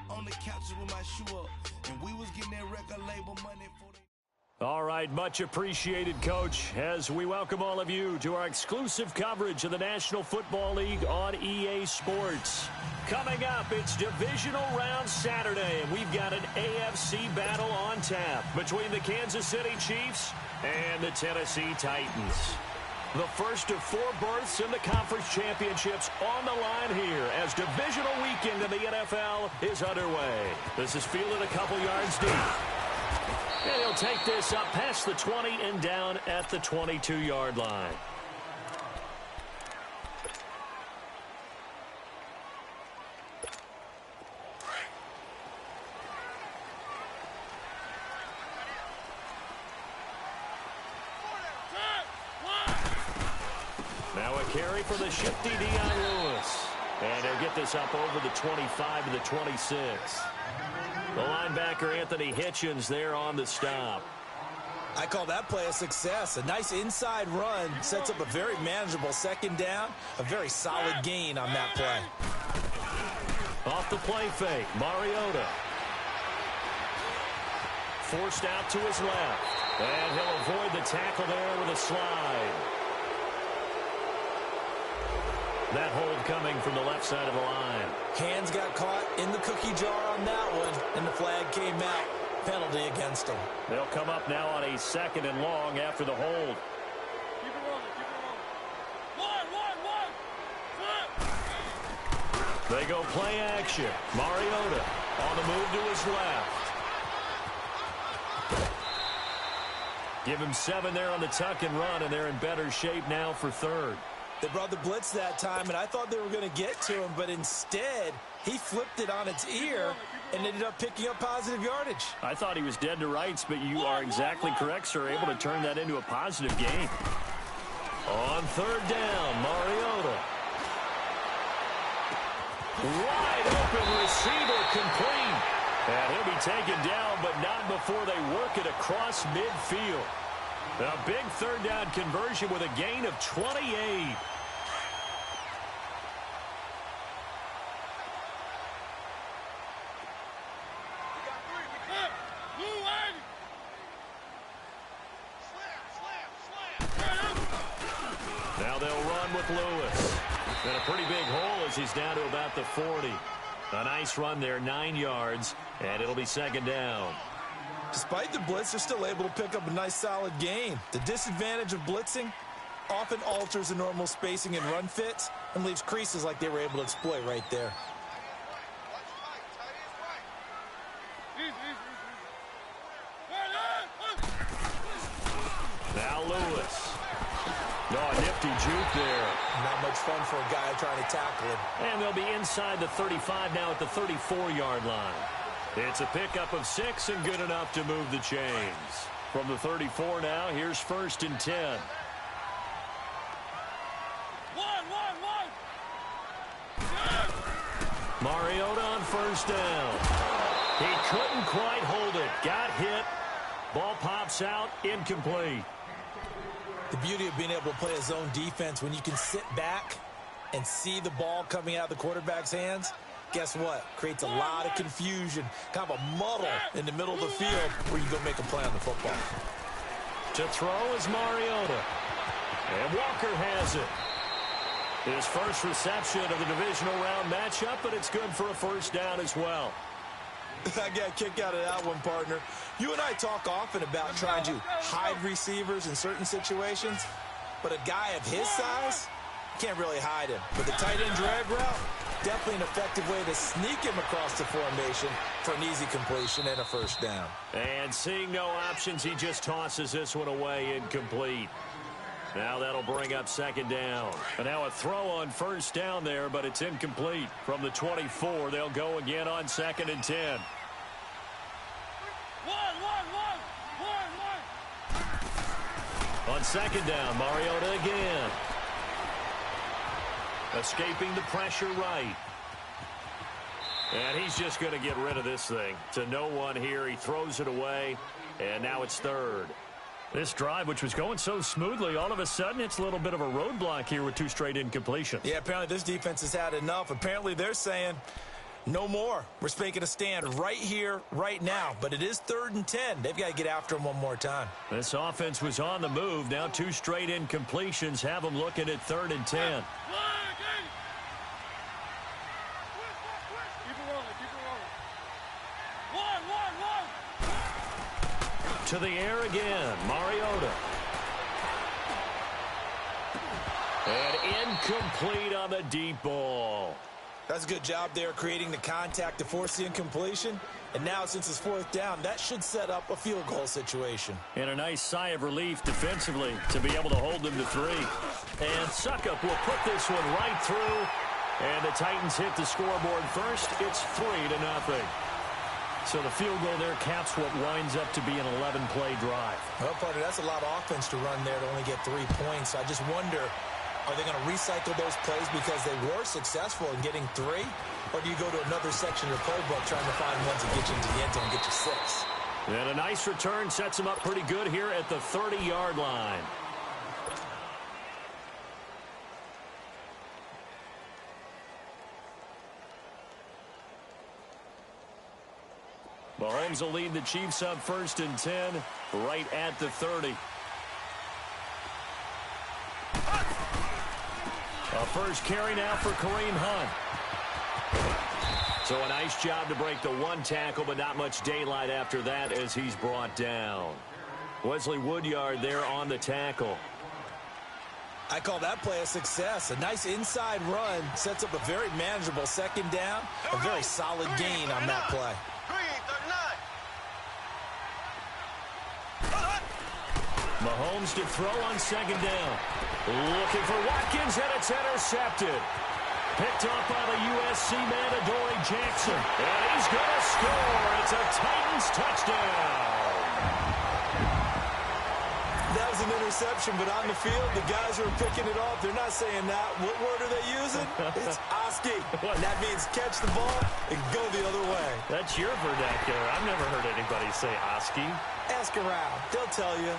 On the couch with my shoe up, and we was getting that record label money for the... All right, much appreciated, Coach, as we welcome all of you to our exclusive coverage of the National Football League on EA Sports. Coming up, it's Divisional Round Saturday, and we've got an AFC battle on tap between the Kansas City Chiefs and the Tennessee Titans. The first of 4 berths in the conference championships on the line here as divisional weekend in the NFL is underway. This is fielded a couple yards deep. And he'll take this up past the 20 and down at the 22-yard line. Now a carry for the shifty Dion Lewis. And they'll get this up over the 25 to the 26. The linebacker, Anthony Hitchens, there on the stop. I call that play a success. A nice inside run sets up a very manageable second down. A very solid gain on that play. Off the play fake, Mariota. Forced out to his left. And he'll avoid the tackle there with a slide. That hold coming from the left side of the line. Hands got caught in the cookie jar on that one, and the flag came out. Penalty against him. They'll come up now on a 2nd and long after the hold. Keep it rolling, keep it rolling. One. They go play action. Mariota on the move to his left. Give him 7 there on the tuck and run, and they're in better shape now for 3rd. They brought the blitz that time, and I thought they were going to get to him, but instead, he flipped it on its ear and ended up picking up positive yardage. I thought he was dead to rights, but you are exactly correct, sir, able to turn that into a positive gain. On 3rd down, Mariota. Wide open receiver complete. And he'll be taken down, but not before they work it across midfield. A big 3rd down conversion with a gain of 28. Now they'll run with Lewis. And a pretty big hole as he's down to about the 40. A nice run there, 9 yards, and it'll be 2nd down. Despite the blitz, they're still able to pick up a nice solid gain. The disadvantage of blitzing often alters the normal spacing and run fits and leaves creases like they were able to exploit right there. Now Lewis. No, a nifty juke there. Not much fun for a guy trying to tackle him. And they'll be inside the 35 now at the 34-yard line. It's a pickup of 6 and good enough to move the chains. From the 34 now, here's 1st and 10. Mariota on 1st down. He couldn't quite hold it. Got hit. Ball pops out, incomplete. The beauty of being able to play a zone defense when you can sit back and see the ball coming out of the quarterback's hands, guess what? Creates a lot of confusion, kind of a muddle in the middle of the field where you go make a play on the football. To throw is Mariota. And Walker has it. His first reception of the divisional round matchup, but it's good for a 1st down as well. I got a kick out of that one, partner. You and I talk often about trying to hide receivers in certain situations, but a guy of his size can't really hide him. But the tight end drag route, definitely an effective way to sneak him across the formation for an easy completion and a 1st down. And seeing no options, he just tosses this one away, incomplete. Now that'll bring up 2nd down. And now a throw on 1st down there, but it's incomplete. From the 24, they'll go again on 2nd and 10. On 2nd down, Mariota again. Escaping the pressure right. And he's just going to get rid of this thing. To no one here. He throws it away, and now it's 3rd. This drive, which was going so smoothly, all of a sudden it's a little bit of a roadblock here with 2 straight incompletions. Yeah, apparently this defense has had enough. Apparently they're saying no more. We're making a stand right here, right now. But it is 3rd and 10. They've got to get after him one more time. This offense was on the move. Now 2 straight incompletions have them looking at 3rd and 10. To the air again, Mariota. And incomplete on the deep ball. That's a good job there creating the contact to force the incompletion. And now since it's 4th down, that should set up a field goal situation. And a nice sigh of relief defensively to be able to hold them to 3. And Suckup will put this one right through. And the Titans hit the scoreboard first. It's 3-0. So the field goal there caps what winds up to be an 11-play drive. Well, partner, that's a lot of offense to run there to only get 3 points. So I just wonder, are they going to recycle those plays because they were successful in getting 3? Or do you go to another section of the playbook trying to find ones that get you into the end zone and get you 6? And a nice return sets them up pretty good here at the 30-yard line. Mahomes will lead the Chiefs up 1st and 10, right at the 30. A first carry now for Kareem Hunt. So a nice job to break the 1 tackle, but not much daylight after that as he's brought down. Wesley Woodyard there on the tackle. I call that play a success. A nice inside run sets up a very manageable 2nd down. A very solid gain on that play. Mahomes to throw on 2nd down. Looking for Watkins, and it's intercepted. Picked up by the USC man, Adoree Jackson. And he's going to score. It's a Titans touchdown. That was an interception, but on the field, the guys who are picking it off, they're not saying that. What word are they using? It's Oski. And that means catch the ball and go the other way. That's your vernacular. I've never heard anybody say Oski. Ask around. They'll tell you.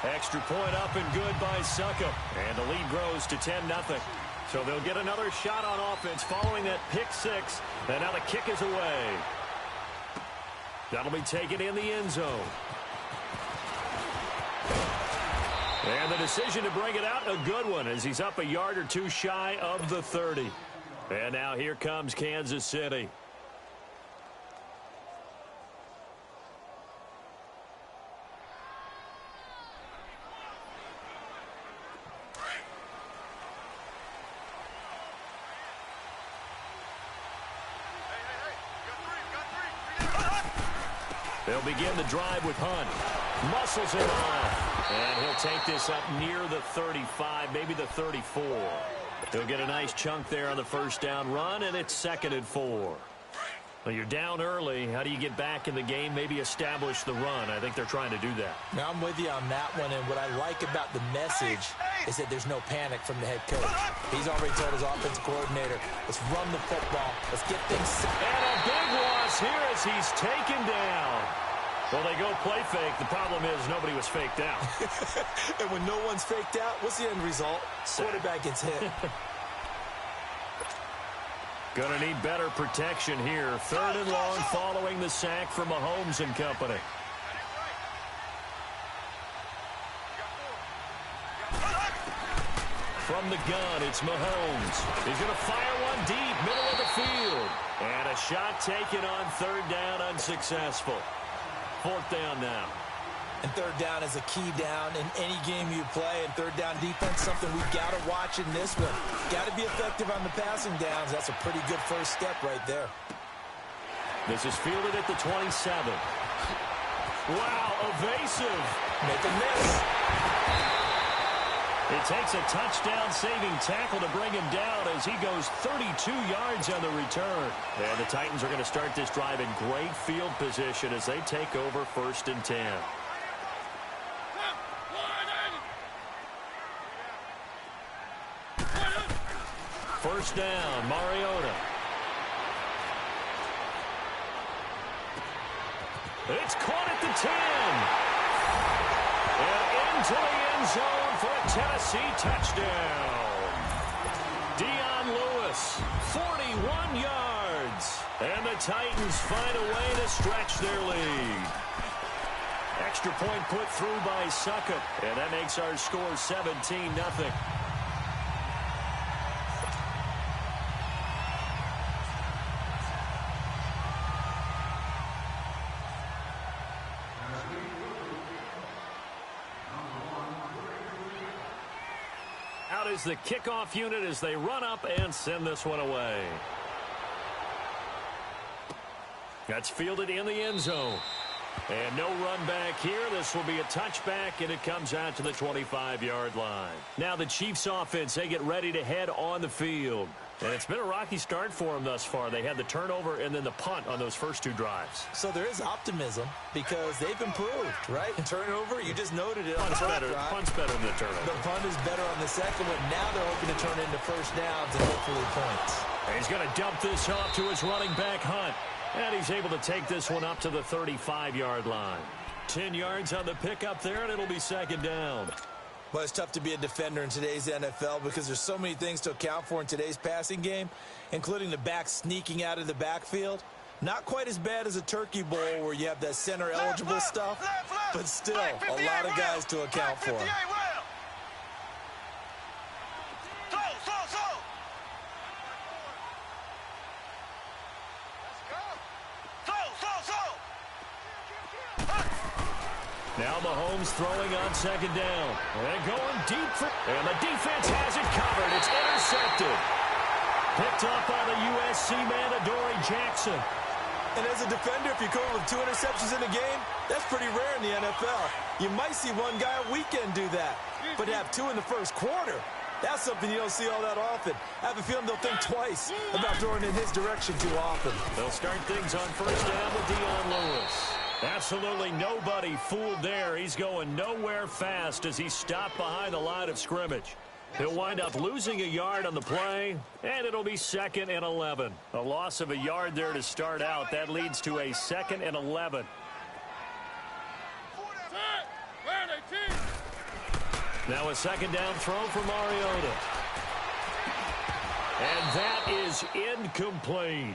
Extra point up and good by Suckup. And the lead grows to 10-0. So they'll get another shot on offense following that pick 6. And now the kick is away. That'll be taken in the end zone. And the decision to bring it out, a good one, as he's up a yard or 2 shy of the 30. And now here comes Kansas City. They'll begin the drive with Hunt. Muscles him off. And he'll take this up near the 35, maybe the 34. He'll get a nice chunk there on the 1st down run, and it's 2nd and 4. Well, you're down early. How do you get back in the game, maybe establish the run? I think they're trying to do that. Now, I'm with you on that one, and what I like about the message is that there's no panic from the head coach. He's already told his offensive coordinator, let's run the football. Let's get things set. And a big loss here as he's taken down. Well, they go play fake. The problem is nobody was faked out. And when no one's faked out, what's the end result? Quarterback gets hit. Going to need better protection here. 3rd and long following the sack from Mahomes and company. From the gun, it's Mahomes. He's going to fire one deep, middle of the field. And a shot taken on 3rd down, unsuccessful. 4th down now. And 3rd down is a key down in any game you play. And 3rd down defense, something we've got to watch in this one. Got to be effective on the passing downs. That's a pretty good first step right there. This is fielded at the 27. Wow, evasive. Make a miss. It takes a touchdown-saving tackle to bring him down as he goes 32 yards on the return. And the Titans are going to start this drive in great field position as they take over 1st and 10. First down, Mariota. It's caught at the 10. into the end zone for a Tennessee touchdown. Lewis, 41 yards. And the Titans find a way to stretch their lead. Extra point put through by Suckup. And that makes our score 17-0. Out is the kickoff unit as they run up and send this one away. That's fielded in the end zone. And no run back here. This will be a touchback, and it comes out to the 25-yard line. Now the Chiefs offense, they get ready to head on the field. And it's been a rocky start for them thus far. They had the turnover and then the punt on those first two drives. So there is optimism because they've improved, right? Turnover, you just noted it on the first drive. Punt's better than the turnover. The punt is better on the second one. Now they're hoping to turn it into first downs and hopefully points. And he's going to dump this off to his running back, Hunt. And he's able to take this one up to the 35-yard line. 10 yards on the pickup there, and it'll be second down. Well, it's tough to be a defender in today's NFL because there's so many things to account for in today's passing game, including the back sneaking out of the backfield. Not quite as bad as a turkey bowl where you have that center-eligible stuff, but still a lot of guys to account for. Now Mahomes throwing on second down. And going deep. And the defense has it covered. It's intercepted. Picked up by the USC man, Adoree Jackson. And as a defender, if you go with 2 interceptions in a game, that's pretty rare in the NFL. You might see one guy a weekend do that. But to have 2 in the first quarter, that's something you don't see all that often. I have a feeling they'll think twice about throwing in his direction too often. They'll start things on first down with Lewis. Absolutely nobody fooled there. He's going nowhere fast as he stopped behind the line of scrimmage. He'll wind up losing a yard on the play, and it'll be 2nd and 11. A loss of a yard there to start out. That leads to a 2nd and 11. Now a second down throw for Mariota. And that is incomplete.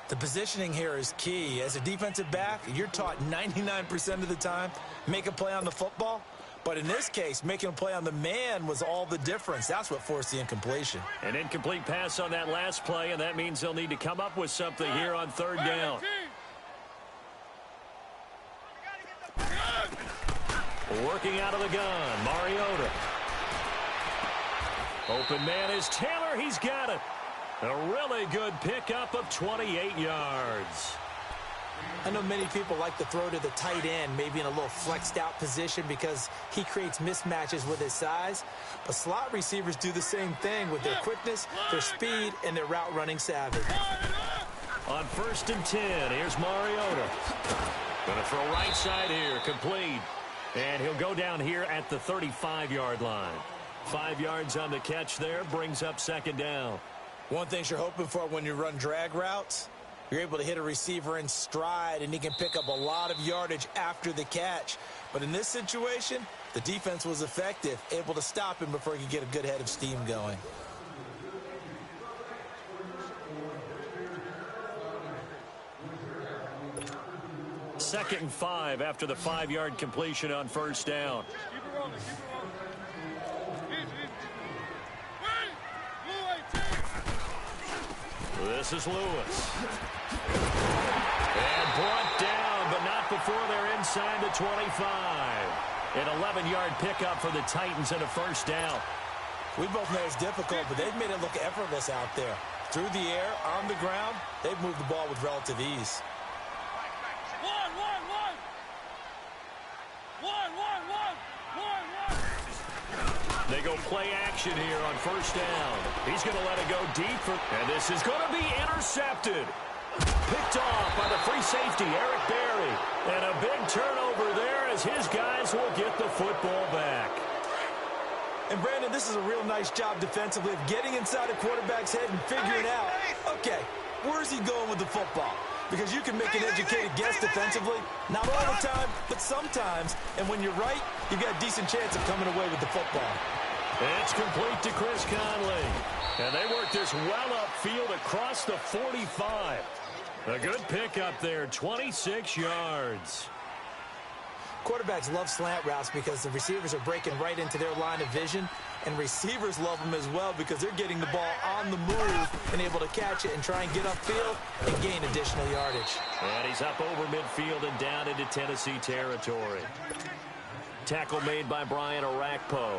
The positioning here is key. As a defensive back, you're taught 99% of the time, make a play on the football. But in this case, making a play on the man was all the difference. That's what forced the incompletion. An incomplete pass on that last play, and that means they'll need to come up with something here on third down. Working out of the gun, Mariota. Open man is Taylor. He's got it. A really good pickup of 28 yards. I know many people like to throw to the tight end, maybe in a little flexed out position because he creates mismatches with his size. But slot receivers do the same thing with their quickness, their speed, and their route running savvy. On 1st and 10, here's Mariota. Going to throw right side here, complete. And he'll go down here at the 35-yard line. 5 yards on the catch there, brings up second down. One thing you're hoping for when you run drag routes, you're able to hit a receiver in stride, and he can pick up a lot of yardage after the catch. But in this situation, the defense was effective, able to stop him before he could get a good head of steam going. Second and 5 after the 5-yard completion on first down. Keep it rolling, keep it rolling. This is Lewis. And brought down, but not before they're inside the 25. An 11-yard pickup for the Titans and a first down. We both know it's difficult, but they've made it look effortless out there. Through the air, on the ground, they've moved the ball with relative ease. They go play action here on first down. He's going to let it go deep. And this is going to be intercepted. Picked off by the free safety, Eric Berry. And a big turnover there as his guys will get the football back. And, Brandon, this is a real nice job defensively of getting inside a quarterback's head and figuring out, okay, where's he going with the football? because you can make an educated guess defensively. Not all the time, but sometimes. And when you're right, you've got a decent chance of coming away with the football. It's complete to Chris Conley. And they work this well upfield across the 45. A good pickup there, 26 yards. Quarterbacks love slant routes because the receivers are breaking right into their line of vision, and receivers love them as well because they're getting the ball on the move and able to catch it and try and get upfield and gain additional yardage. And he's up over midfield and down into Tennessee territory. Tackle made by Brian Orakpo.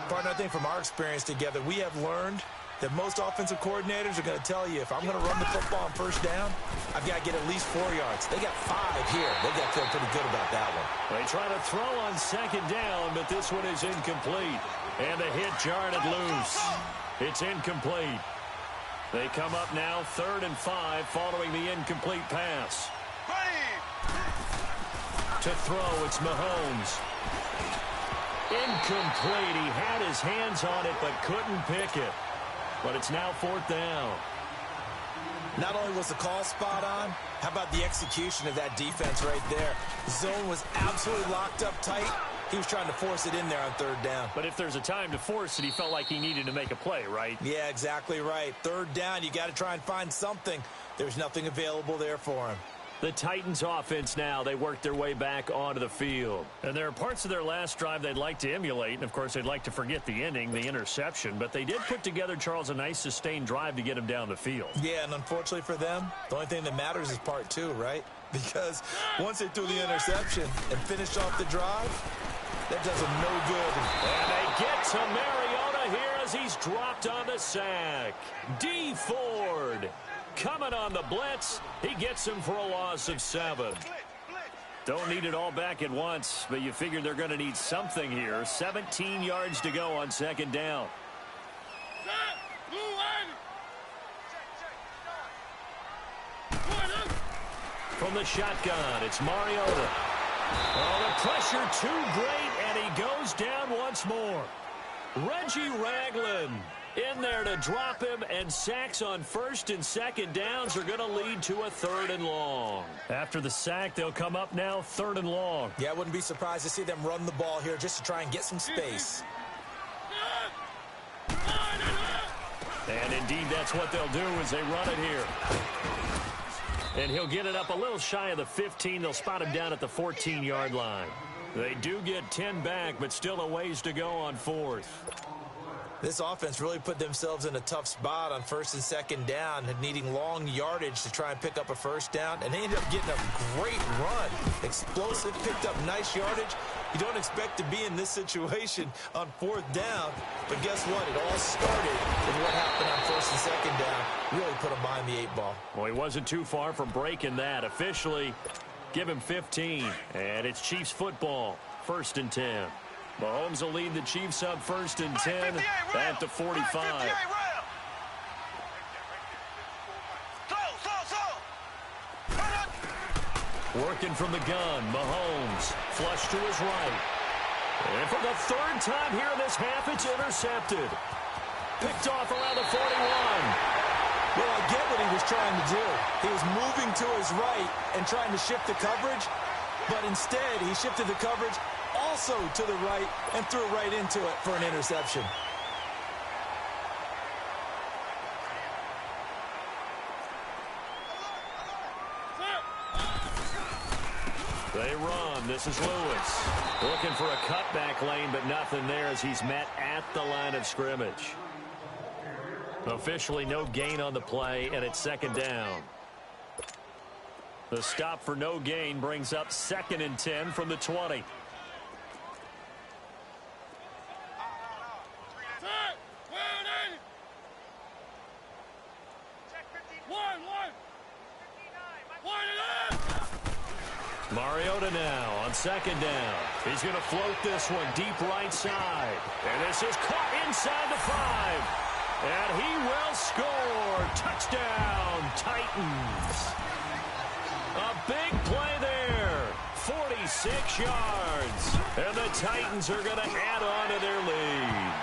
Partner, I think from our experience together, we have learned that most offensive coordinators are going to tell you, if I'm going to run the football on first down, I've got to get at least 4 yards. They got 5 here. They've got to feel pretty good about that one. They try to throw on second down, but this one is incomplete. And the hit jarred it loose. It's incomplete. They come up now 3rd and 5 following the incomplete pass. To throw, it's Mahomes. Incomplete. He had his hands on it but couldn't pick it. But it's now 4th down. Not only was the call spot on, how about the execution of that defense right there? The zone was absolutely locked up tight. He was trying to force it in there on 3rd down. But if there's a time to force it, he felt like he needed to make a play, right? Yeah, exactly right. 3rd down, you got to try and find something. There's nothing available there for him. The Titans offense now, they work their way back onto the field. And there are parts of their last drive they'd like to emulate. And, of course, they'd like to forget the ending, the interception. But they did put together, Charles, a nice sustained drive to get him down the field. Yeah, and unfortunately for them, the only thing that matters is part 2, right? Because once they threw the interception and finished off the drive, that does them no good. And they get to Mariota here as he's dropped on the sack. D. Ford coming on the blitz. He gets him for a loss of 7. Don't need it all back at once, but you figure they're going to need something here. 17 yards to go on 2nd down. From the shotgun, it's Mariota. Oh, the pressure too great, and he goes down once more. Reggie Ragland in there to drop him, and sacks on 1st and 2nd downs are going to lead to a 3rd and long. After the sack, they'll come up now 3rd and long. Yeah, I wouldn't be surprised to see them run the ball here just to try and get some space. And indeed, that's what they'll do as they run it here. And he'll get it up a little shy of the 15. They'll spot him down at the 14-yard line. They do get 10 back, but still a ways to go on 4th. This offense really put themselves in a tough spot on 1st and 2nd down, needing long yardage to try and pick up a 1st down, and they ended up getting a great run. Explosive, picked up nice yardage. You don't expect to be in this situation on 4th down, but guess what? It all started with what happened on 1st and 2nd down. Really put them behind the 8 ball. Well, he wasn't too far from breaking that. Officially, give him 15, and it's Chiefs football, 1st and 10. Mahomes will lead the Chiefs up 1st and 10 at the 45. Working from the gun, Mahomes, flush to his right. And for the 3rd time here in this half, it's intercepted. Picked off around the 41. Well, I get what he was trying to do. He was moving to his right and trying to shift the coverage, but instead he shifted the coverage also to the right and threw right into it for an interception. They run. This is Lewis. Looking for a cutback lane, but nothing there as he's met at the line of scrimmage. Officially no gain on the play, and it's 2nd down. The stop for no gain brings up 2nd and 10 from the 20. Mariota now on 2nd down. He's going to float this one deep right side. And this is caught inside the 5. And he will score. Touchdown, Titans. A big play there. 46 yards. And the Titans are going to add on to their lead.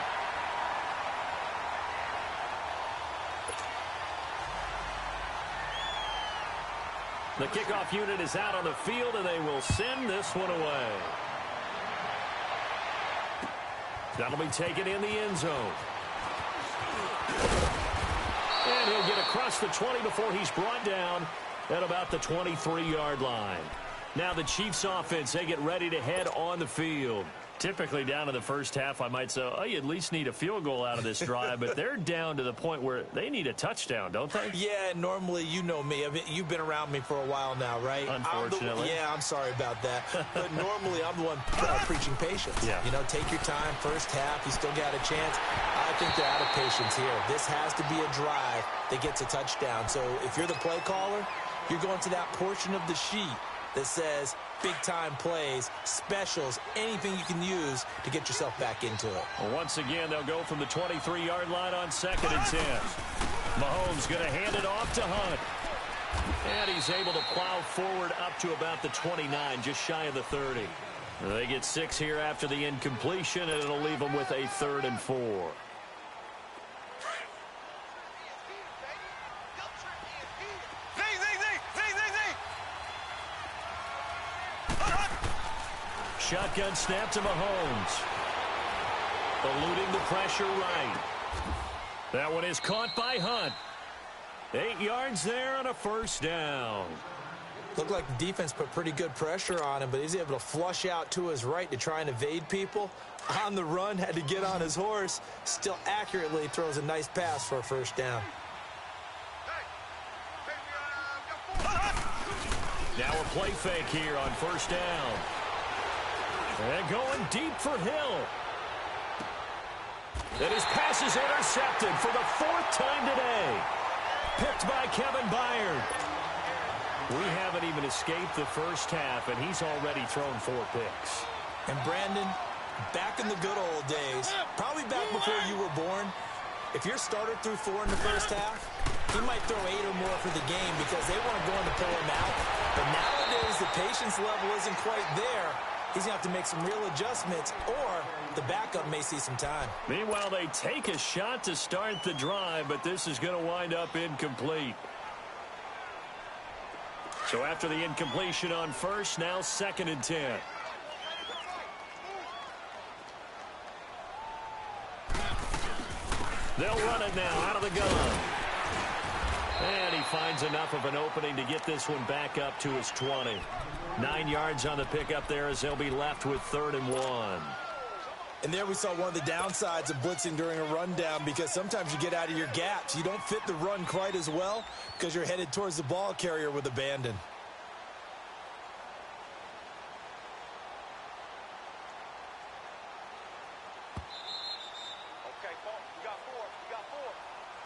The kickoff unit is out on the field, and they will send this one away. That'll be taken in the end zone. And he'll get across the 20 before he's brought down at about the 23-yard line. Now the Chiefs offense, they get ready to head on the field. Typically down in the first half, I might say, oh, you at least need a field goal out of this drive, but they're down to the point where they need a touchdown, don't they? Yeah, normally, you know me. I mean, you've been around me for a while now, right? Unfortunately. I'm sorry about that. But normally, I'm the one preaching patience. Yeah. You know, take your time. First half, you still got a chance. I think they're out of patience here. This has to be a drive that gets a touchdown. So if you're the play caller, you're going to that portion of the sheet that says big-time plays, specials, anything you can use to get yourself back into it. Well, once again, they'll go from the 23-yard line on 2nd and 10. Mahomes going to hand it off to Hunt. And he's able to plow forward up to about the 29, just shy of the 30. They get 6 here after the incompletion, and it'll leave them with a 3rd and 4. Shotgun snap to Mahomes. Eluding the pressure right. That one is caught by Hunt. 8 yards there on a first down. Looked like the defense put pretty good pressure on him, but he's able to flush out to his right to try and evade people. On the run, had to get on his horse. Still accurately throws a nice pass for a first down. Now a play fake here on first down. And going deep for Hill. And his pass is intercepted for the 4th time today. Picked by Kevin Byard. We haven't even escaped the first half, and he's already thrown 4 picks. And Brandon, back in the good old days, probably back before you were born, if your starter threw 4 in the first half, he might throw 8 or more for the game because they weren't going to pull him out. But nowadays, the patience level isn't quite there. He's going to have to make some real adjustments, or the backup may see some time. Meanwhile, they take a shot to start the drive, but this is going to wind up incomplete. So after the incompletion on first, now 2nd and 10. They'll run it now out of the gun. And he finds enough of an opening to get this one back up to his 20. 9 yards on the pickup there as they'll be left with 3rd and 1. And there we saw one of the downsides of blitzing during a rundown, because sometimes you get out of your gaps. You don't fit the run quite as well because you're headed towards the ball carrier with abandon. Okay, we got 4. We got 4.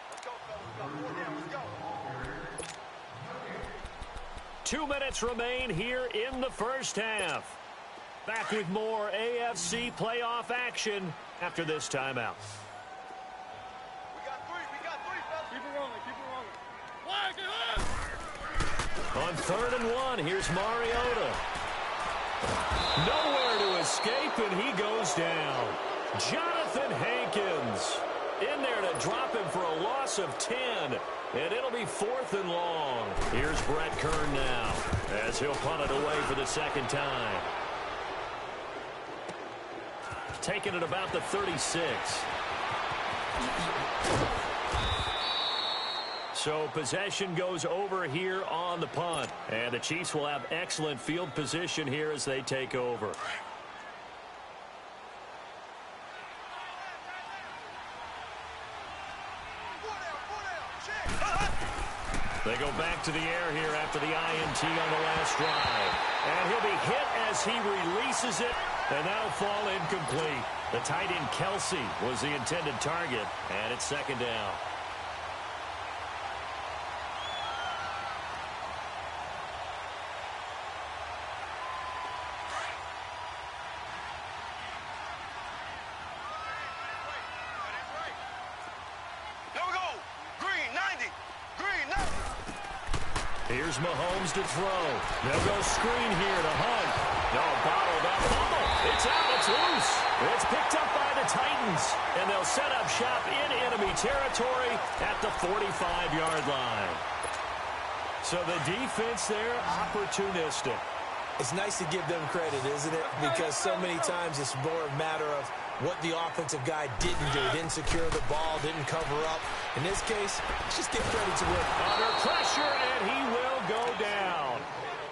Let's go, fellas. We got 4 down. Let's go. 2 minutes remain here in the first half. Back with more AFC playoff action after this timeout. We got 3, fellas. Keep it rolling, Why, get On 3rd and 1, here's Mariota. Nowhere to escape, and he goes down. Jonathan Hankins in there to drop him for a loss of 10. And it'll be 4th and long. Here's Brett Kern now as he'll punt it away for the 2nd time. Taking it about the 36. So possession goes over here on the punt. And the Chiefs will have excellent field position here as they take over. They go back to the air here after the INT on the last drive. And he'll be hit as he releases it, and that'll fall incomplete. The tight end Kelsey was the intended target, and it's 2nd down. Here's Mahomes to throw. They'll go screen here to Hunt. No, bottled up. Fumble. It's out. It's loose. It's picked up by the Titans. And they'll set up shop in enemy territory at the 45-yard line. So the defense there, opportunistic. It's nice to give them credit, isn't it? Because so many times it's more a matter of what the offensive guy didn't do. Didn't secure the ball, didn't cover up. In this case, just give credit to him. Under pressure, and he will go down.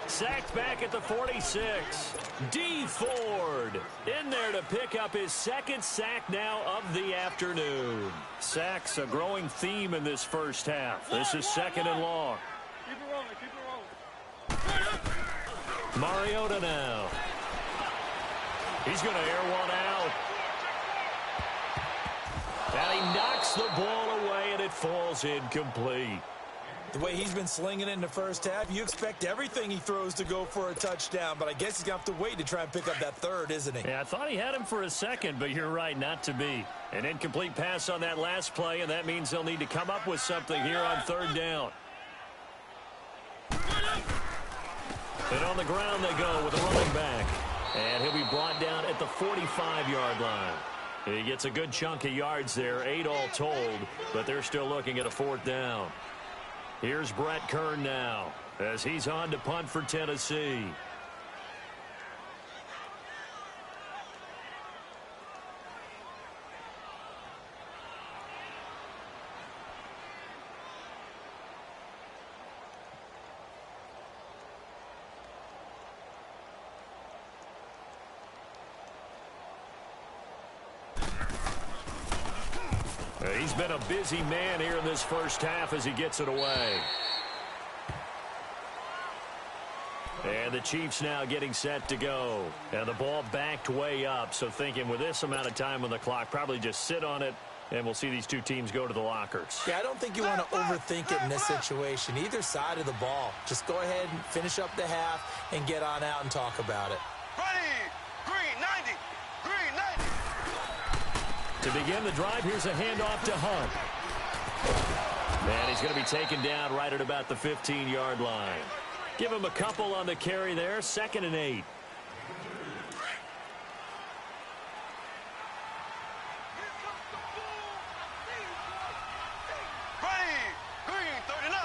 Sacked back at the 46. D. Ford in there to pick up his second sack now of the afternoon. Sacks a growing theme in this first half. This is second and long. Keep it rolling, keep it rolling. Mariota now. He's going to air one out. And he knocks the ball away, and it falls incomplete. The way he's been slinging it in the first half, you expect everything he throws to go for a touchdown, but I guess he's going to have to wait to try and pick up that third, isn't he? Yeah, I thought he had him for a second, but you're right, not to be. An incomplete pass on that last play, and that means they'll need to come up with something here on third down. And on the ground they go with a running back. And he'll be brought down at the 45-yard line. He gets a good chunk of yards there, 8 all told, but they're still looking at a fourth down. Here's Brett Kern now as he's on to punt for Tennessee. He's been a busy man here in this first half as he gets it away. And the Chiefs now getting set to go. And the ball backed way up, so thinking with this amount of time on the clock, probably just sit on it, and we'll see these two teams go to the lockers. Yeah, I don't think you want to overthink it in this situation. Either side of the ball. Just go ahead and finish up the half and get on out and talk about it. Ready, green 90, green 90. To begin the drive, here's a handoff to Hunt. And he's going to be taken down right at about the 15-yard line. Give him a couple on the carry there, 2nd and 8. Ready, green 39,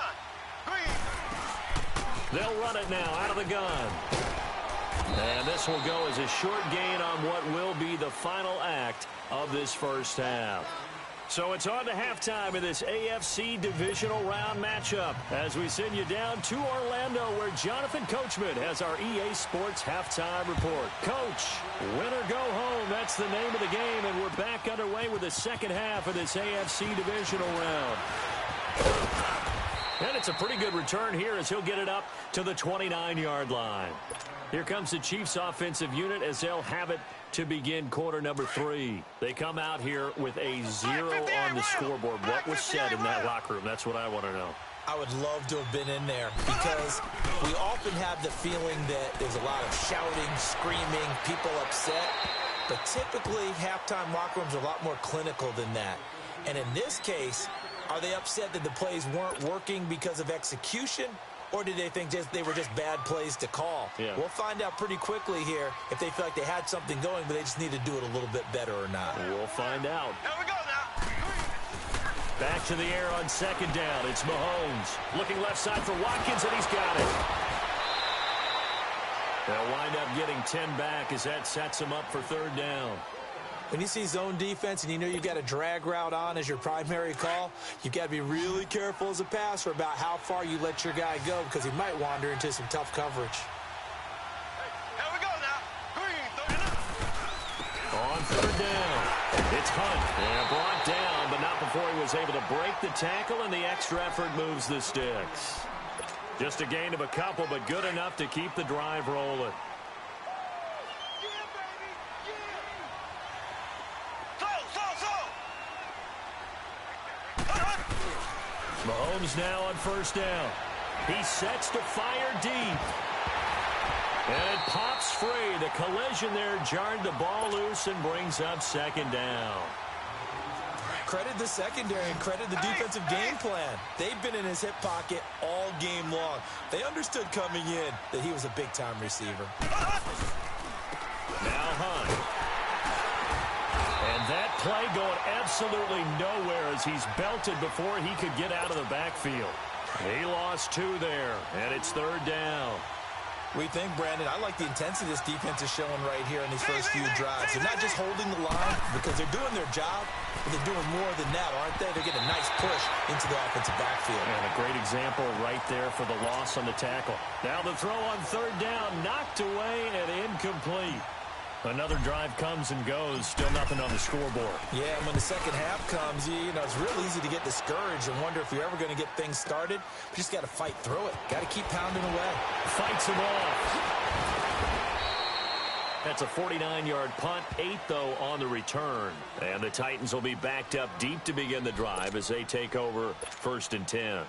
green. They'll run it now out of the gun. And this will go as a short gain on what will be the final act of this first half. So it's on to halftime in this AFC divisional round matchup as we send you down to Orlando where Jonathan Coachman has our EA Sports halftime report. Coach, win or go home, that's the name of the game, and we're back underway with the second half of this AFC divisional round. And it's a pretty good return here as he'll get it up to the 29-yard line. Here comes the Chiefs offensive unit as they'll have it to begin quarter number 3. They come out here with a 0 on the scoreboard. What was said in that locker room? That's what I want to know. I would love to have been in there because we often have the feeling that there's a lot of shouting, screaming, people upset. But typically, halftime locker rooms are a lot more clinical than that. And in this case, are they upset that the plays weren't working because of execution? Or did they think they were just bad plays to call? Yeah. We'll find out pretty quickly here if they feel like they had something going, but they just need to do it a little bit better or not. We'll find out. Here we go now. Back to the air on 2nd down. It's Mahomes. Looking left side for Watkins, and he's got it. They'll wind up getting 10 back as that sets them up for 3rd down. When you see zone defense and you know you've got a drag route on as your primary call, you've got to be really careful as a passer about how far you let your guy go because he might wander into some tough coverage. Here we go now. Green 39. On 3rd down, it's Hunt. And brought down, but not before he was able to break the tackle, and the extra effort moves the sticks. Just a gain of a couple, but good enough to keep the drive rolling. Mahomes now on 1st down. He sets to fire deep. And it pops free. The collision there jarred the ball loose and brings up 2nd down. Credit the secondary and credit the defensive game plan. They've been in his hip pocket all game long. They understood coming in that he was a big-time receiver. Now Hunt. And that play going absolutely nowhere as he's belted before he could get out of the backfield. He lost 2 there, and it's 3rd down. We think, Brandon, I like the intensity this defense is showing right here in these first few drives. They're not just holding the line because they're doing their job, but they're doing more than that, aren't they? They're getting a nice push into the offensive backfield. And a great example right there for the loss on the tackle. Now the throw on 3rd down, knocked away and incomplete. Another drive comes and goes, still nothing on the scoreboard. Yeah, and when the second half comes, you know, it's real easy to get discouraged and wonder if you're ever going to get things started. You just got to fight through it. Got to keep pounding away. Fights him off. That's a 49-yard punt, 8, though, on the return. And the Titans will be backed up deep to begin the drive as they take over 1st and 10.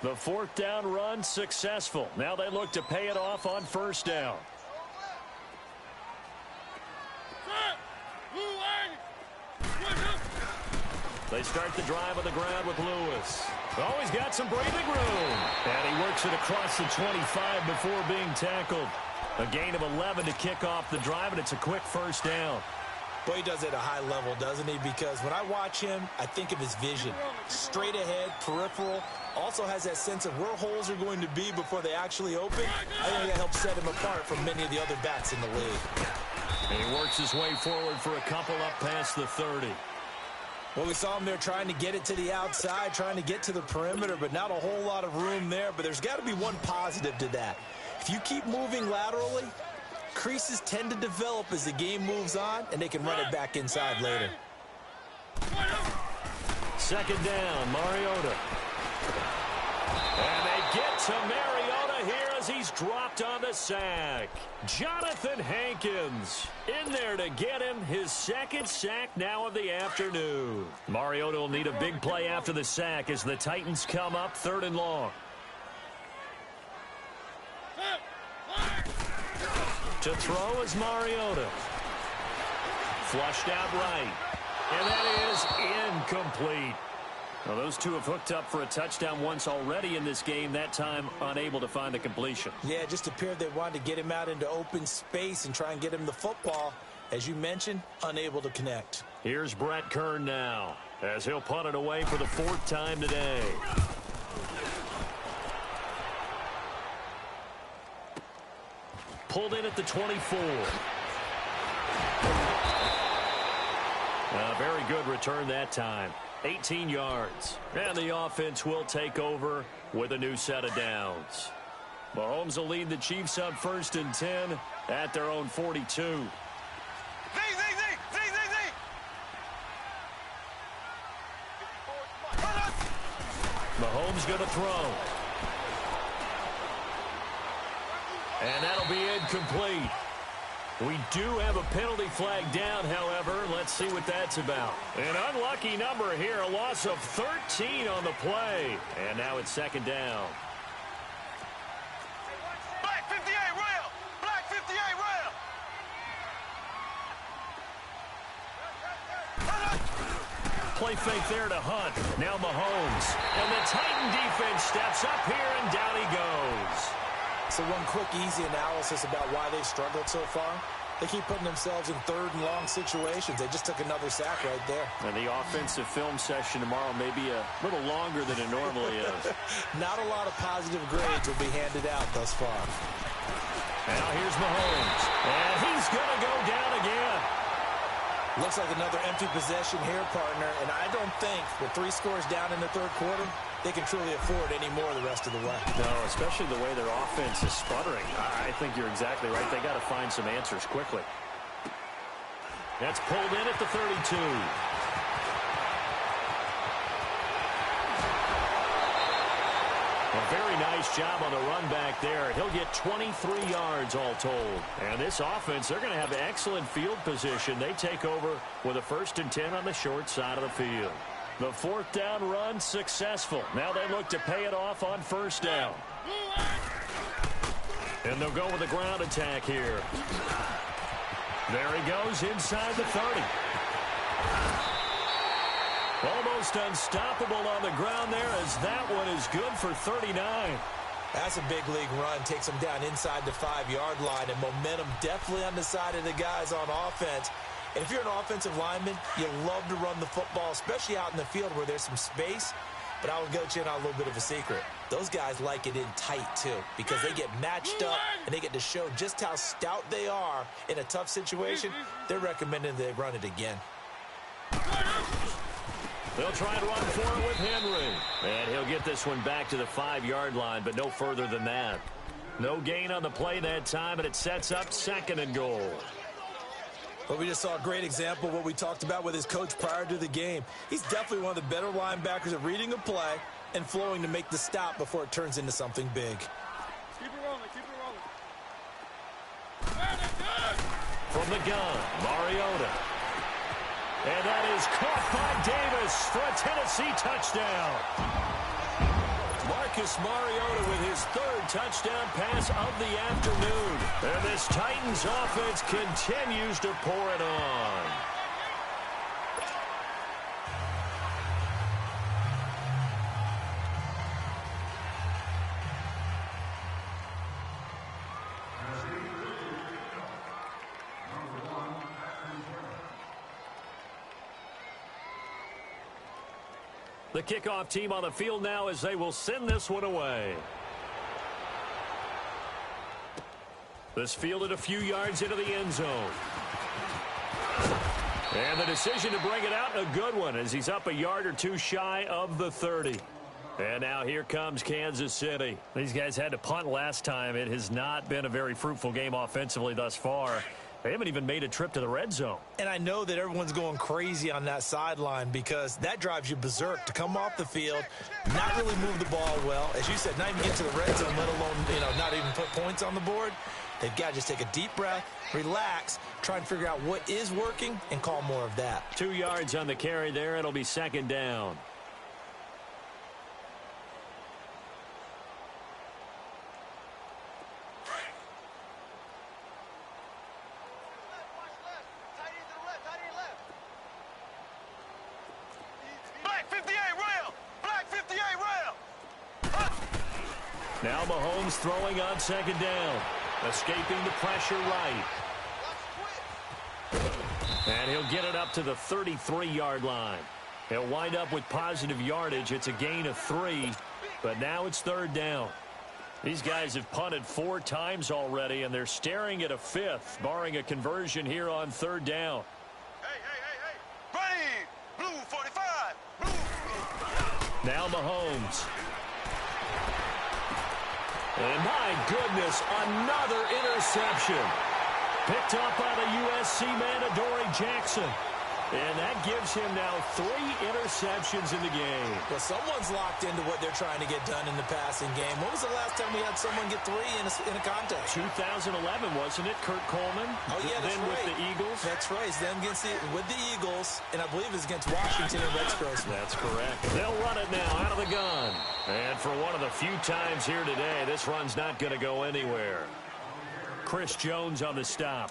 The 4th down run successful. Now they look to pay it off on 1st down. They start the drive on the ground with Lewis. Oh, he's got some breathing room. And he works it across the 25 before being tackled. A gain of 11 to kick off the drive, and it's a quick 1st down. Boy, he does it at a high level, doesn't he? Because when I watch him, I think of his vision. Straight ahead, peripheral. Also has that sense of where holes are going to be before they actually open. I think that helps set him apart from many of the other backs in the league. And he works his way forward for a couple up past the 30. Well, we saw him there trying to get it to the outside, trying to get to the perimeter, but not a whole lot of room there. But there's got to be one positive to that. If you keep moving laterally, creases tend to develop as the game moves on, and they can run it back inside later. 2nd down, Mariota. And they get to Mariota here as he's dropped on the sack. Jonathan Hankins in there to get him his 2nd sack now of the afternoon. Mariota will need a big play after the sack as the Titans come up 3rd and long. To throw is Mariota. Flushed out right. And that is incomplete. Well, those two have hooked up for a touchdown once already in this game, that time unable to find the completion. Yeah, it just appeared they wanted to get him out into open space and try and get him the football. As you mentioned, unable to connect. Here's Brett Kern now as he'll punt it away for the 4th time today. Pulled in at the 24. A very good return that time. 18 yards. And the offense will take over with a new set of downs. Mahomes will lead the Chiefs up 1st and 10 at their own 42. Mahomes going to throw. And that'll be incomplete. We do have a penalty flag down, however. Let's see what that's about. An unlucky number here, a loss of 13 on the play. And now it's 2nd down. Black 58 rail! Black 58 rail! Play fake there to Hunt. Now Mahomes. And the Titan defense steps up here, and down he goes. So one quick, easy analysis about why they've struggled so far. They keep putting themselves in 3rd and long situations. They just took another sack right there. And the offensive film session tomorrow may be a little longer than it normally is. Not a lot of positive grades will be handed out thus far. Now here's Mahomes. And he's going to go down again. Looks like another empty possession here, partner. And I don't think with 3 scores down in the 3rd quarter, they can truly afford any more the rest of the way. No, especially the way their offense is sputtering. I think you're exactly right. They got to find some answers quickly. That's pulled in at the 32. A very nice job on the run back there. He'll get 23 yards all told. And this offense, they're going to have excellent field position. They take over with a 1st and 10 on the short side of the field. The 4th down run successful. Now they look to pay it off on 1st down. And they'll go with a ground attack here. There he goes inside the 30. Almost unstoppable on the ground there as that one is good for 39. That's a big league run. Takes them down inside the 5-yard line. And momentum definitely on the side of the guys on offense. And if you're an offensive lineman, you love to run the football, especially out in the field where there's some space. But I will get you in on a little bit of a secret. those guys like it in tight, too, because they get matched up and they get to show just how stout they are in a tough situation. They're recommending they run it again. They'll try and run for it with Henry. And he'll get this one back to the 5-yard line, but no further than that. No gain on the play that time, and it sets up 2nd and goal. But we just saw a great example of what we talked about with his coach prior to the game. He's definitely one of the better linebackers at reading a play and flowing to make the stop before it turns into something big. Keep it rolling, keep it rolling. From the gun, Mariota. And that is caught by Davis for a Tennessee touchdown. Marcus Mariota with his 3rd touchdown pass of the afternoon. And this Titans offense continues to pour it on. The kickoff team on the field now as they will send this one away. This fielded a few yards into the end zone. And the decision to bring it out, a good one, as he's up a yard or two shy of the 30. And now here comes Kansas City. These guys had to punt last time. It has not been a very fruitful game offensively thus far. They haven't even made a trip to the red zone. And I know that everyone's going crazy on that sideline because that drives you berserk to come off the field, not really move the ball well. As you said, not even get to the red zone, let alone, not even put points on the board. They've got to just take a deep breath, relax, try and figure out what is working, and call more of that. 2 yards on the carry there. It'll be 2nd down. Now Mahomes throwing on 2nd down. Escaping the pressure right. And he'll get it up to the 33-yard line. He'll wind up with positive yardage. It's a gain of 3, but now it's 3rd down. These guys have punted 4 times already, and they're staring at a 5th, barring a conversion here on 3rd down. Hey. Ready! Blue 45! Blue! Now Mahomes. And my goodness, another interception. Picked up by the USC man, Adoree Jackson. And that gives him now 3 interceptions in the game. Well, someone's locked into what they're trying to get done in the passing game. When was the last time we had someone get 3 in a contest? 2011, wasn't it? Kurt Coleman. Oh, yeah, that's then right. With the Eagles. That's right. It's them with the Eagles, and I believe it's against Washington and Rex Grossman. That's correct. They'll run it now out of the gun. And for one of the few times here today, this run's not going to go anywhere. Chris Jones on the stop.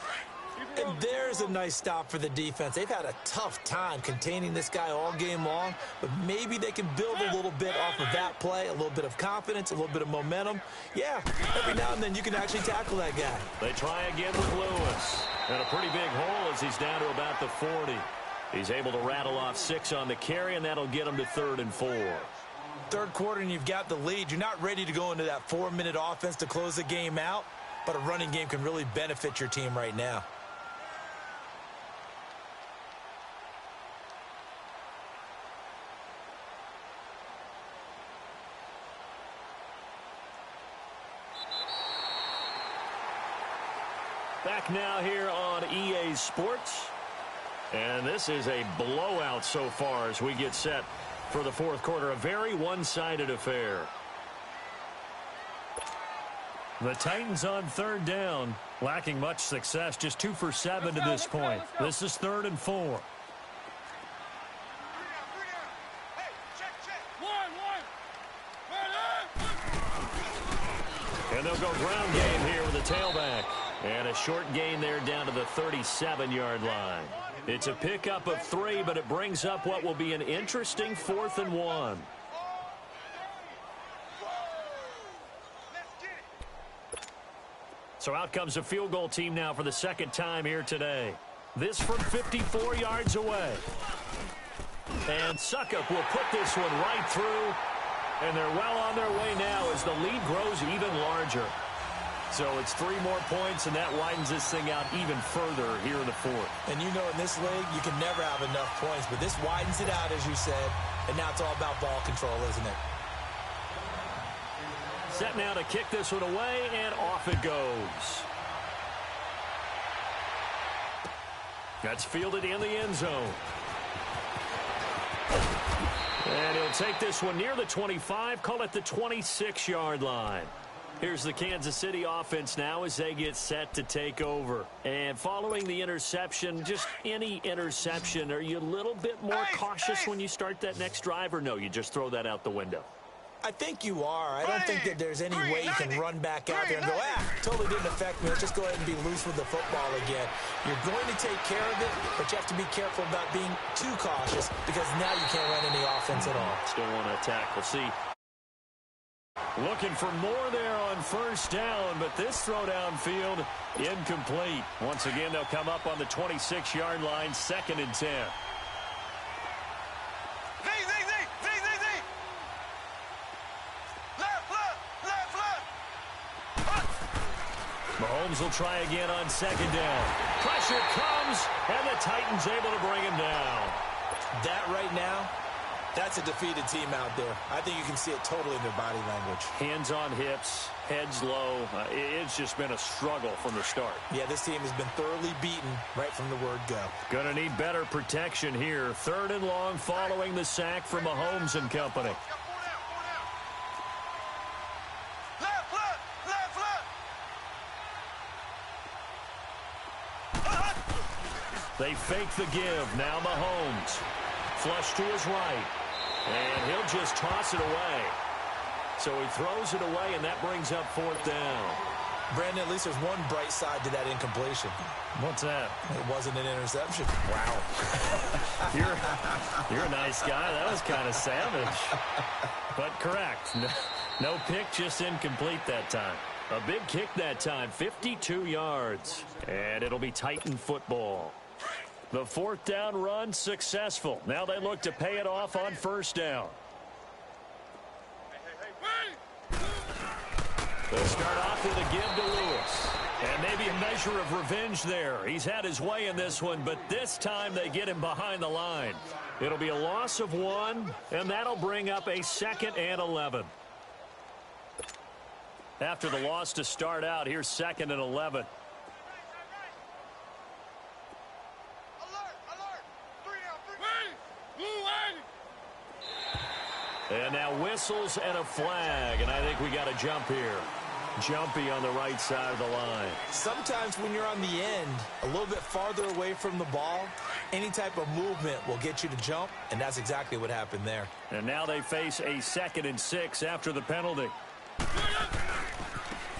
And there's a nice stop for the defense. They've had a tough time containing this guy all game long, but maybe they can build a little bit off of that play, a little bit of confidence, a little bit of momentum. Yeah, every now and then you can actually tackle that guy. They try again with Lewis. And a pretty big hole as he's down to about the 40. He's able to rattle off 6 on the carry, and that'll get him to 3rd and 4. 3rd quarter and you've got the lead. You're not ready to go into that 4-minute offense to close the game out, but a running game can really benefit your team right now. Back now here on EA Sports. And this is a blowout so far as we get set for the 4th quarter. A very one-sided affair. The Titans on 3rd down, lacking much success, just 2 for 7 to this point. This is 3rd and 4. And they'll go ground game here with a tailback. And a short gain there down to the 37-yard line. It's a pickup of 3, but it brings up what will be an interesting 4th and 1. So out comes a field goal team now for the 2nd time here today. This from 54 yards away. And Suckup will put this one right through. And they're well on their way now as the lead grows even larger. So it's 3 more points, and that widens this thing out even further here in the fourth. And you know in this league, you can never have enough points, but this widens it out, as you said, and now it's all about ball control, isn't it? Set now to kick this one away, and off it goes. That's fielded in the end zone. And he'll take this one near the 25, call it the 26-yard line. Here's the Kansas City offense now as they get set to take over. And following the interception, just any interception, are you a little bit more cautious when you start that next drive, or no, you just throw that out the window? I think you are. I don't think that there's any way you can run back out there and go, totally didn't affect me. Let's just go ahead and be loose with the football again. You're going to take care of it, but you have to be careful about being too cautious because now you can't run any offense at all. Still want to attack. We'll see. Looking for more there on first down, but this throw downfield incomplete. Once again, they'll come up on the 26-yard line, 2nd and 10. Mahomes will try again on 2nd down. Pressure comes, and the Titans able to bring him down. That right now, that's a defeated team out there. I think you can see it totally in their body language. Hands on hips, heads low. It's just been a struggle from the start. Yeah, this team has been thoroughly beaten right from the word go. Going to need better protection here. 3rd and long following the sack from Mahomes and company. They fake the give. Now Mahomes. Flush to his right. And he'll just toss it away. So he throws it away, and that brings up 4th down. Brandon, at least there's one bright side to that incompletion. What's that? It wasn't an interception. Wow. You're a nice guy. That was kind of savage. But correct. No pick, just incomplete that time. A big kick that time, 52 yards. And it'll be Titan football. The 4th down run successful. Now they look to pay it off on 1st down. They'll start off with a give to Lewis. And maybe a measure of revenge there. He's had his way in this one, but this time they get him behind the line. It'll be a loss of 1, and that'll bring up a 2nd and 11. After the loss to start out, here's 2nd and 11. And now whistles and a flag, and I think we got a jump here. Jumpy on the right side of the line. Sometimes when you're on the end, a little bit farther away from the ball, any type of movement will get you to jump, and that's exactly what happened there. And now they face a 2nd and 6 after the penalty.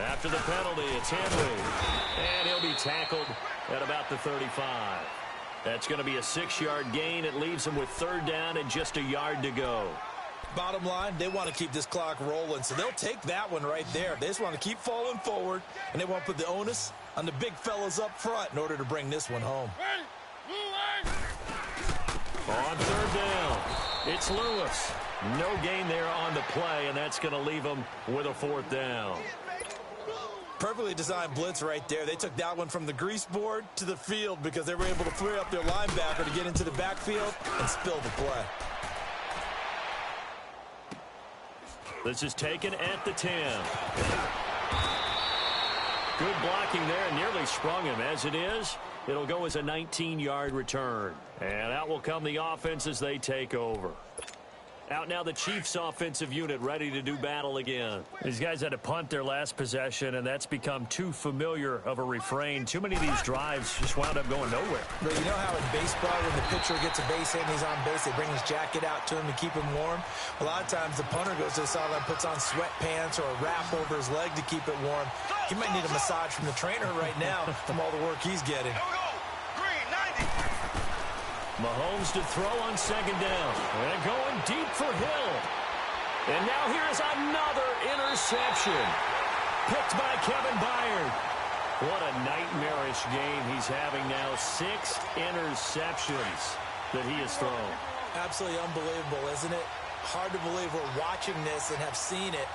After the penalty, it's Henry. And he'll be tackled at about the 35. That's going to be a 6-yard gain. It leaves him with 3rd down and just a yard to go. Bottom line, they want to keep this clock rolling, so they'll take that one right there. They just want to keep falling forward, and they want to put the onus on the big fellas up front in order to bring this one home. On 3rd down, it's Lewis. No gain there on the play, and that's going to leave them with a 4th down. Perfectly designed blitz right there. They took that one from the grease board to the field because they were able to free up their linebacker to get into the backfield and spill the play. This is taken at the 10. Good blocking there, and nearly sprung him. As it is, it'll go as a 19-yard return. And out will come the offense as they take over. Out now the Chiefs offensive unit ready to do battle again. These guys had to punt their last possession, and that's become too familiar of a refrain. Too many of these drives just wound up going nowhere. But you know how in baseball when the pitcher gets a base hit and he's on base, they bring his jacket out to him to keep him warm? A lot of times the punter goes to the sideline, puts on sweatpants or a wrap over his leg to keep it warm. He might need a massage from the trainer right now from all the work he's getting. Mahomes to throw on 2nd down. And going deep for Hill. And now here's another interception. Picked by Kevin Byard. What a nightmarish game he's having now. 6 interceptions that he has thrown. Absolutely unbelievable, isn't it? hard to believe we're watching this and have seen it,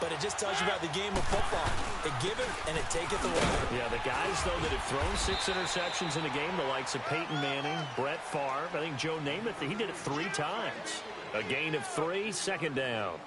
but it just tells you about the game of football. It giveth and it taketh away. Yeah, the guys, though, that have thrown 6 interceptions in a game, the likes of Peyton Manning, Brett Favre, I think Joe Namath, he did it 3 times. A gain of 3, second down.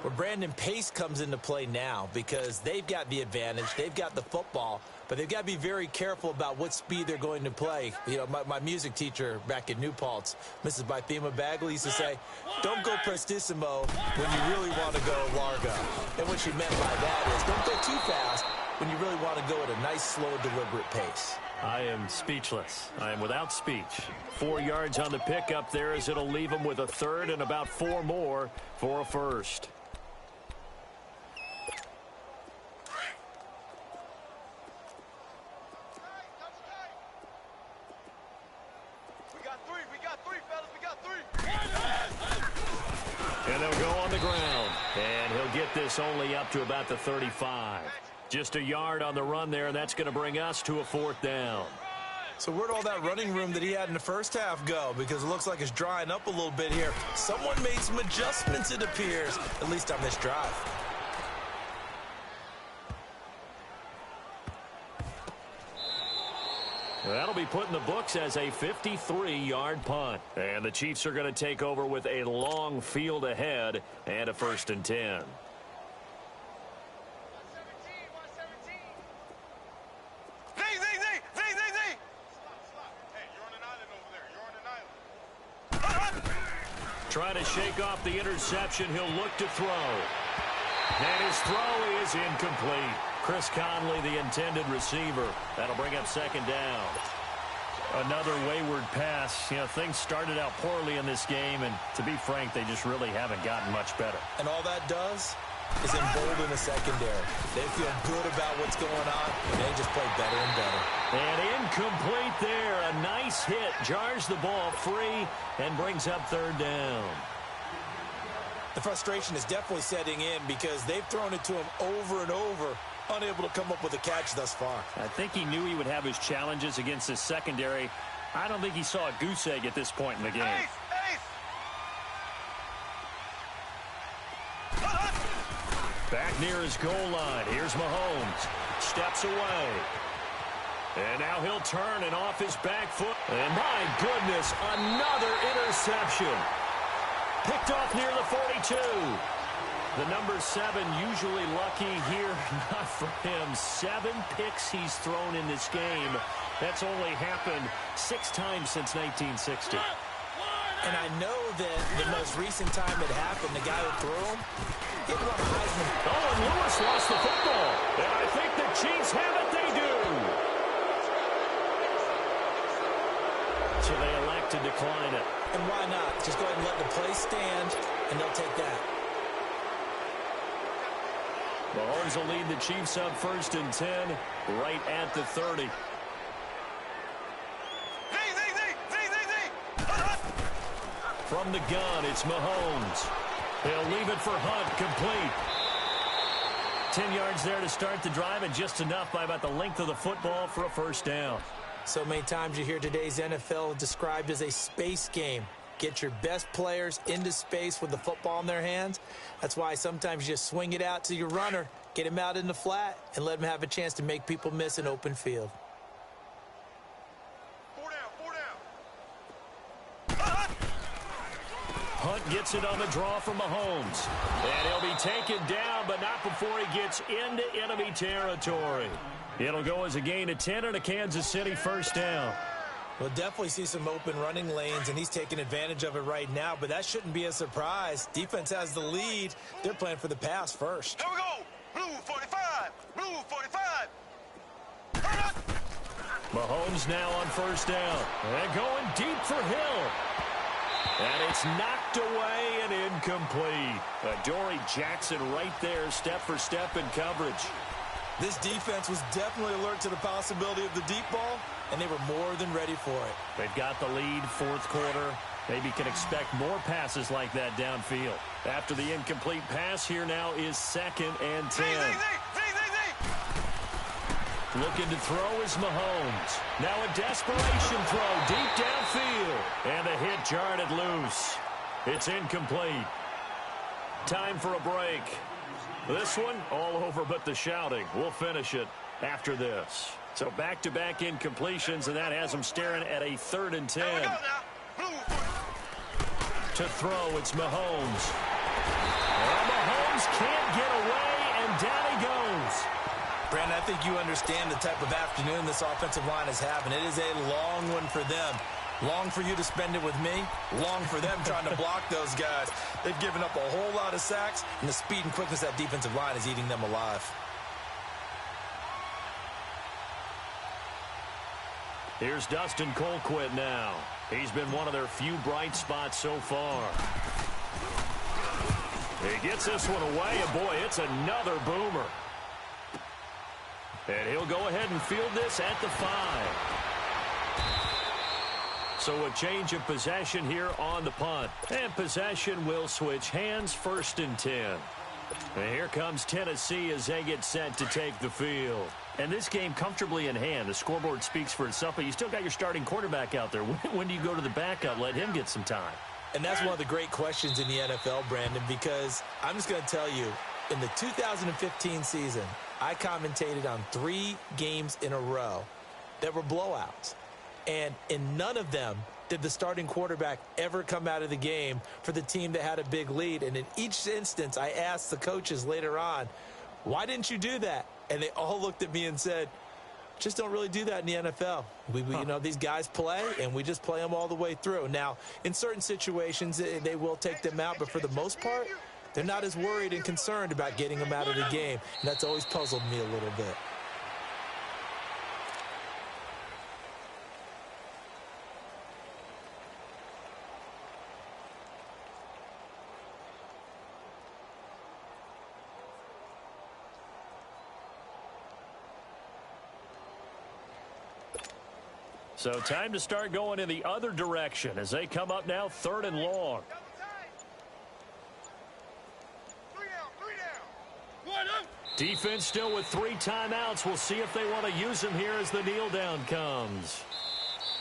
Well, Brandon, pace comes into play now because they've got the advantage. They've got the football, but they've got to be very careful about what speed they're going to play. You know, my music teacher back in New Paltz, Mrs. Bythema Bagley, used to say, don't go prestissimo when you really want to go largo. And what she meant by that is don't go too fast when you really want to go at a nice, slow, deliberate pace. I am speechless. I am without speech. 4 yards on the pickup there as it'll leave them with a third and about 4 more for a first. And they'll go on the ground. And he'll get this only up to about the 35. Just a yard on the run there, and that's going to bring us to a 4th down. So where'd all that running room that he had in the first half go? Because it looks like it's drying up a little bit here. Someone made some adjustments, it appears, at least on this drive. That'll be put in the books as a 53-yard punt. And the Chiefs are going to take over with a long field ahead and a 1st and 10. Trying to shake off the interception. He'll look to throw. And his throw is incomplete. Chris Conley, the intended receiver. That'll bring up 2nd down. Another wayward pass. You know, things started out poorly in this game, and to be frank, they just really haven't gotten much better. And all that does is embolden the secondary. They feel good about what's going on, and they just play better and better. And incomplete there. A nice hit. Jars the ball free and brings up 3rd down. The frustration is definitely setting in because they've thrown it to him over and over, unable to come up with a catch thus far. I think he knew he would have his challenges against his secondary. I don't think he saw a goose egg at this point in the game. Back near his goal line. Here's Mahomes. Steps away. And now he'll turn and off his back foot. And my goodness, another interception. Picked off near the 42. The number 7 usually lucky here. Not for him. 7 picks he's thrown in this game. That's only happened 6 times since 1960. And I know that the most recent time it happened, the guy who threw him, he won a Heisman. Oh, and Lewis lost the football. And I think the Chiefs have it. They do. So they elect to decline it. And why not? Just go ahead and let the play stand, and they'll take that. Mahomes will lead the Chiefs up 1st and 10, right at the 30. From the gun, it's Mahomes. He'll leave it for Hunt, complete. 10 yards there to start the drive, and just enough by about the length of the football for a 1st down. So many times you hear today's NFL described as a space game. Get your best players into space with the football in their hands. That's why sometimes you just swing it out to your runner, get him out in the flat, and let him have a chance to make people miss an open field. Hunt gets it on the draw from Mahomes. And he'll be taken down, but not before he gets into enemy territory. It'll go as a gain of 10 and a Kansas City 1st down. We'll definitely see some open running lanes, and he's taking advantage of it right now, but that shouldn't be a surprise. Defense has the lead. They're playing for the pass first. Here we go. Blue 45. Blue 45. Mahomes now on 1st down. And going deep for Hill. And it's knocked away and incomplete. Dory Jackson right there, step for step in coverage. This defense was definitely alert to the possibility of the deep ball, and they were more than ready for it. They've got the lead, 4th quarter. Maybe can expect more passes like that downfield. After the incomplete pass, here now is 2nd and 10. Looking to throw is Mahomes. Now a desperation throw deep downfield. And the hit jarred it loose. It's incomplete. Time for a break. This one, all over but the shouting. We'll finish it after this. So back-to-back incompletions, and that has them staring at a 3rd and 10. To throw, it's Mahomes. Well, Mahomes can't get away, and down he goes. Brandon, I think you understand the type of afternoon this offensive line is having. It is a long one for them. Long for you to spend it with me. Long for them trying to block those guys. They've given up a whole lot of sacks, and the speed and quickness of that defensive line is eating them alive. Here's Dustin Colquitt now. He's been one of their few bright spots so far. He gets this one away, and boy, it's another boomer. And he'll go ahead and field this at the 5. So a change of possession here on the punt. And possession will switch hands, 1st and 10. And here comes Tennessee as they get set to take the field. And this game comfortably in hand. The scoreboard speaks for itself, but you still got your starting quarterback out there. When do you go to the backup? Let him get some time. And that's one of the great questions in the NFL, Brandon, because I'm just going to tell you, in the 2015 season, I commentated on 3 games in a row that were blowouts. And in none of them did the starting quarterback ever come out of the game for the team that had a big lead. And in each instance, I asked the coaches later on, why didn't you do that? And they all looked at me and said, just don't really do that in the NFL. You know, these guys play, and we just play them all the way through. Now, in certain situations, they will take them out, but for the most part, they're not as worried and concerned about getting them out of the game. And that's always puzzled me a little bit. So time to start going in the other direction as they come up now 3rd and long. Defense still with 3 timeouts. We'll see if they want to use them here as the kneel down comes.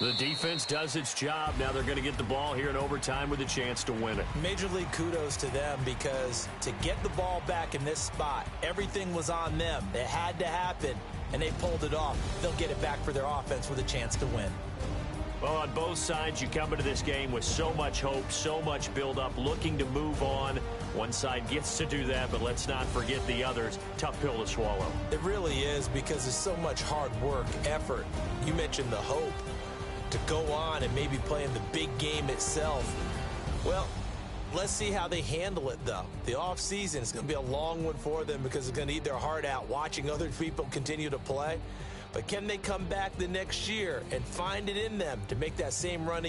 The defense does its job. Now they're going to get the ball here in overtime with a chance to win it. Major league kudos to them, because to get the ball back in this spot, everything was on them. It had to happen, and they pulled it off. They'll get it back for their offense with a chance to win. Well, on both sides, you come into this game with so much hope, so much build-up, looking to move on. One side gets to do that, but let's not forget the others. Tough pill to swallow. It really is, because there's so much hard work, effort. You mentioned the hope to go on and maybe play in the big game itself. Well, let's see how they handle it, though. The offseason is going to be a long one for them, because it's going to eat their heart out watching other people continue to play. But can they come back the next year and find it in them to make that same run